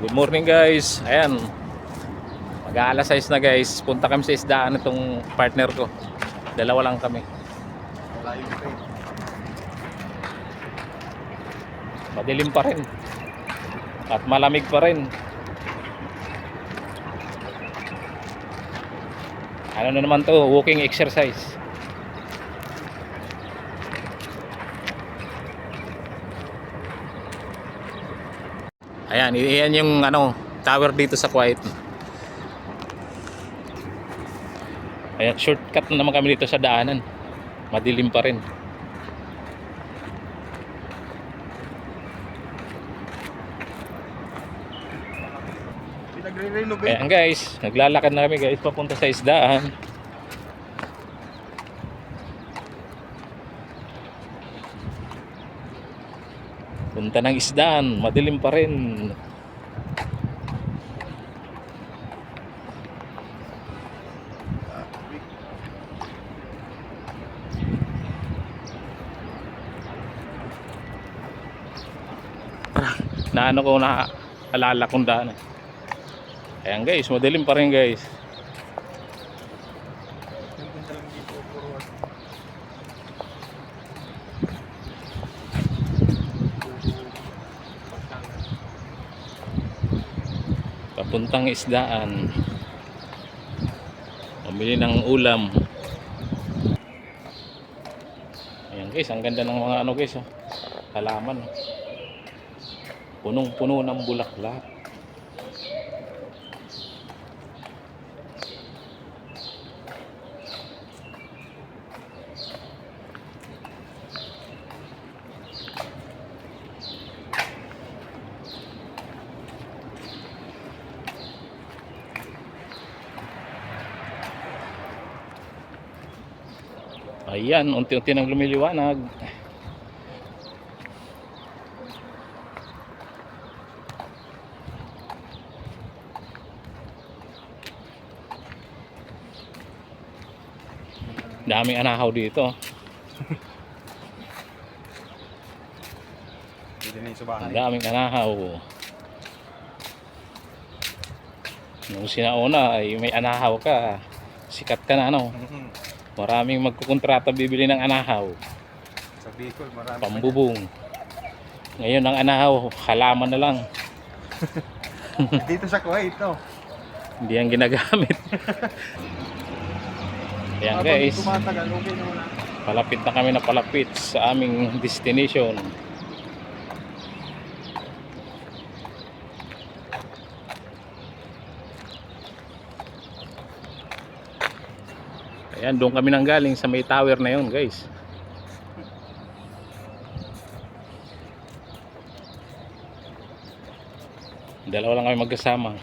Good morning guys. Ayan, mag-aalas 6 na guys. Punta kami sa isdaan itong partner ko. Dalawa lang kami. Malayo pa eh. Madilim pa rin. At malamig pa rin. Ano na naman to? Walking exercise. Ayan, iyan yung tower dito sa Kuwait. Ayan, shortcut na naman kami dito sa daanan. Madilim pa rin. Pinagre-renovate. Ayan guys, naglalakad na kami guys papunta sa isdaan. Punta ng isdaan, madilim pa rin. Naano ko na alala kong daan. Ayan guys, madilim pa rin guys. Papuntang isdaan. Pamili ng ulam. Ayan guys, ang ganda ng mga guys, oh. Halaman. Punong-puno ng bulaklak. Ayan, unti-unti nang lumiliwanag. Daming anahaw dito. Hindi na yung subahay. Daming anahaw. Nung sinauna ay may anahaw ka, sikat ka na Maraming magkukontrata bibili ng anahaw. Sa Bicol, marami. Pambubong. Ngayon ang anahaw, halaman na lang. Dito sa Kuwait, ito. Hindi ang ginagamit. Ayan guys, Tumatagal, okay naman na. palapit na kami na palapit sa aming destination. Ayan, doon kami nang galing sa may tower na yun guys. Dalawa lang kami magkasama.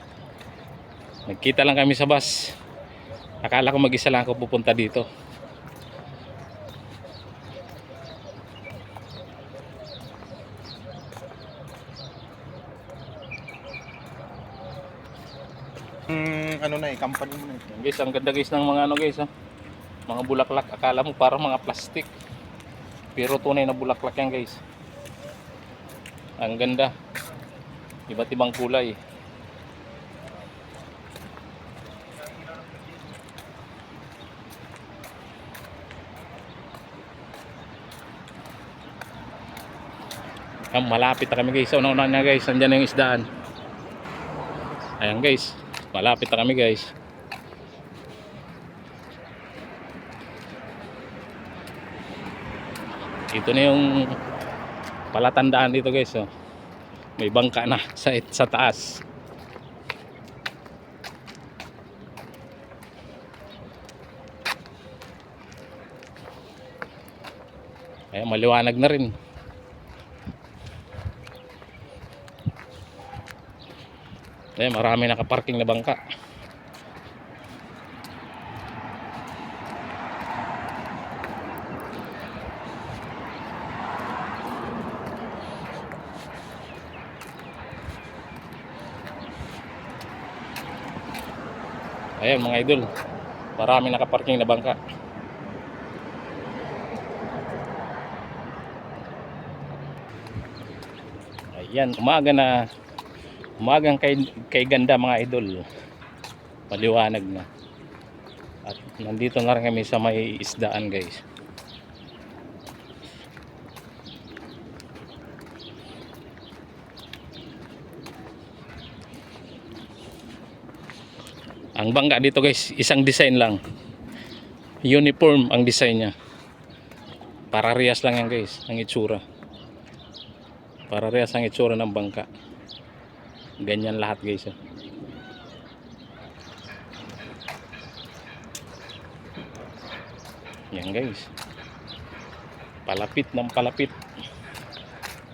Nagkita lang kami sa bus. Akala ko mag-isa lang ako pupunta dito. Ano na eh, company mo na eh. Ayan, guys, ang ganda guys ng mga guys, oh. Mga bulaklak. Akala mo parang mga plastic. Pero tunay na bulaklak yan guys. Ang ganda. Iba't ibang kulay. Malapit na kami guys. Una-una na guys, andyan na yung isdaan. Ayan guys, malapit na kami guys. Ito na yung palatandaan dito guys, oh. May bangka na sa taas. Ayan, maliwanag na rin. Ayan, marami nakaparking na bangka. Ayan mga idol, marami nakaparking na bangka. Ayan, umaga na. Umagang kay ganda mga idol. Maliwanag na. At nandito na rin kami sa may isdaan guys. Ang bangka dito guys, isang design lang. Uniform ang design niya. Parehas lang yan guys, ang itsura. Parehas ang itsura ng bangka. Ganyan lahat guys. Yan guys. Palapit ng palapit.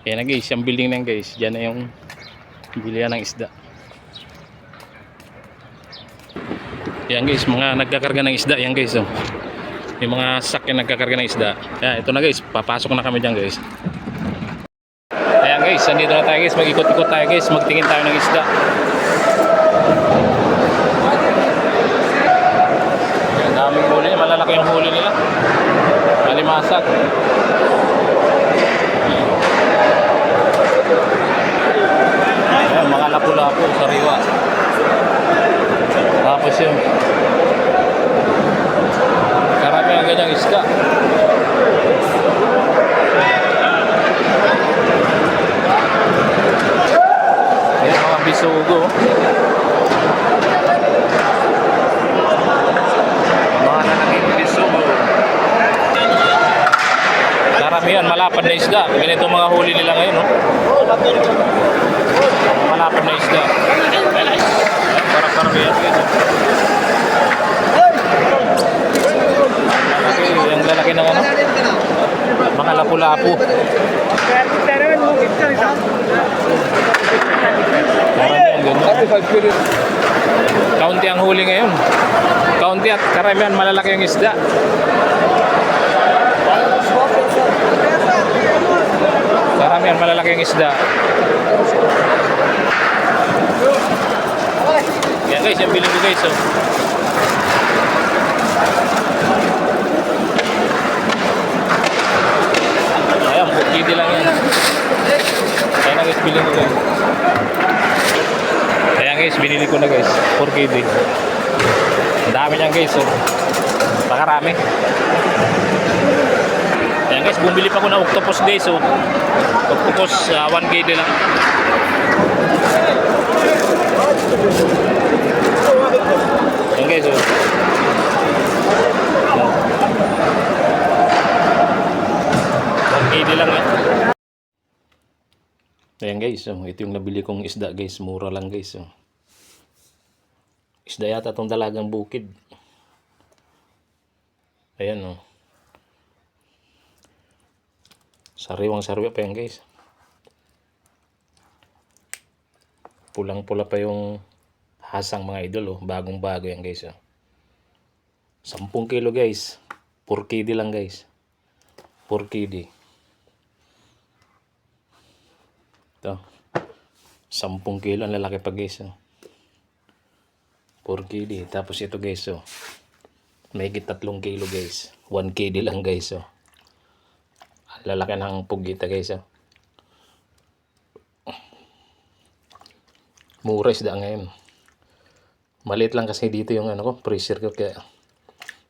Yan na guys, yung building na yan guys. Diyan na yung bilihan ng isda. Yan guys, mga nagkakarga ng isda yan guys. Oh. Yung mga sak yung nagkakarga ng isda. Yan, ito na guys, papasok na kami dyan guys. Ayan guys, nandito na tayo guys. Mag-ikot-ikot tayo guys, magtingin tayo ng isda. Ang daming huli, malalaki yung huli nila. Malimasag. Ayan, mga lapu-lapu, sariwa. Tapos yun, karami ang ganyang isda. Ayan mga bisugo. Mga lalaking bisugo. Karamihan malapad na isda. Ganito mga huli nila ngayon, no? Malapad na isda. Karamihan guys. Yung lalaki ng ano? Mga lapu-lapu. Karamihan ganyan. Kaunti ang huli ngayon. Kaunti at karamihan malalaki ang isda. Karamihan malalaki ang isda. Yan guys, yung biling ko guys. Oh. Ayan, bukidi lang yan. Ayan na guys, biling ko guys. Ayan guys, binili ko na guys. 4KD. Ang dami niyan guys. Oh. Pakarami. Ayan guys, bumili pa ko na octopus guys. Oh. Octopus 1KD lang. Ayan guys. Oh. Hindi lang yan. Ayan guys, oh, ito yung nabili kong isda guys, mura lang guys. Oh. Isda yata itong dalagang bukid. Ayan oh. Sariwang sariwa pa yan guys. Pulang pula pa yung hasang mga idol oh, bagong bago yan guys. Oh. 10 kilo guys, 4KD lang guys. 4KD. Ito. 10 kilo. Ang lalaki pa guys. Oh. 4KD. Tapos ito guys. Oh. May 3 kilo guys. 1KD lang guys. Oh. Ang lalaki ng pugita guys. Oh. Mura isda ngayon. Maliit lang kasi dito yung ano ko, freezer ko. Kaya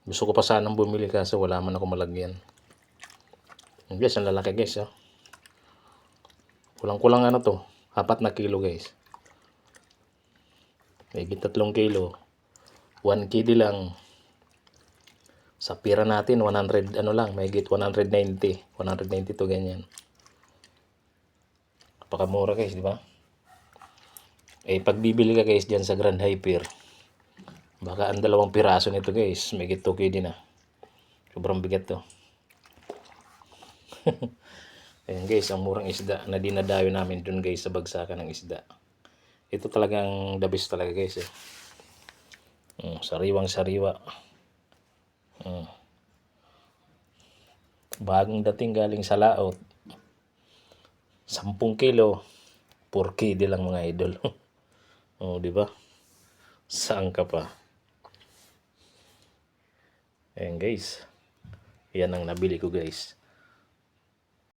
gusto ko pa sanang bumili kaso wala man ako malagyan. Guys, ang lalaki guys. Oh. Kulang-kulang ano to, 4 na kilo guys. May 3 kilo. 1KD lang. Sa pira natin 100 ano lang, may 190 to ganyan. Napakamura guys, di ba? Eh pag bibili ka guys diyan sa Grand Hyper, baka ang 2 piraso nito guys, may 2KD na. Sobrang bigat to. Ayan guys, ang murang isda na dinadayo namin dun guys sa bagsakan ng isda. Ito talagang the best talaga guys. Eh. Sariwang sariwa. Bagong dating galing sa laot. 10 kilo. 4KD lang mga idol. Oh, di ba? Saan ka pa? Ayan guys. Yan ang nabili ko guys.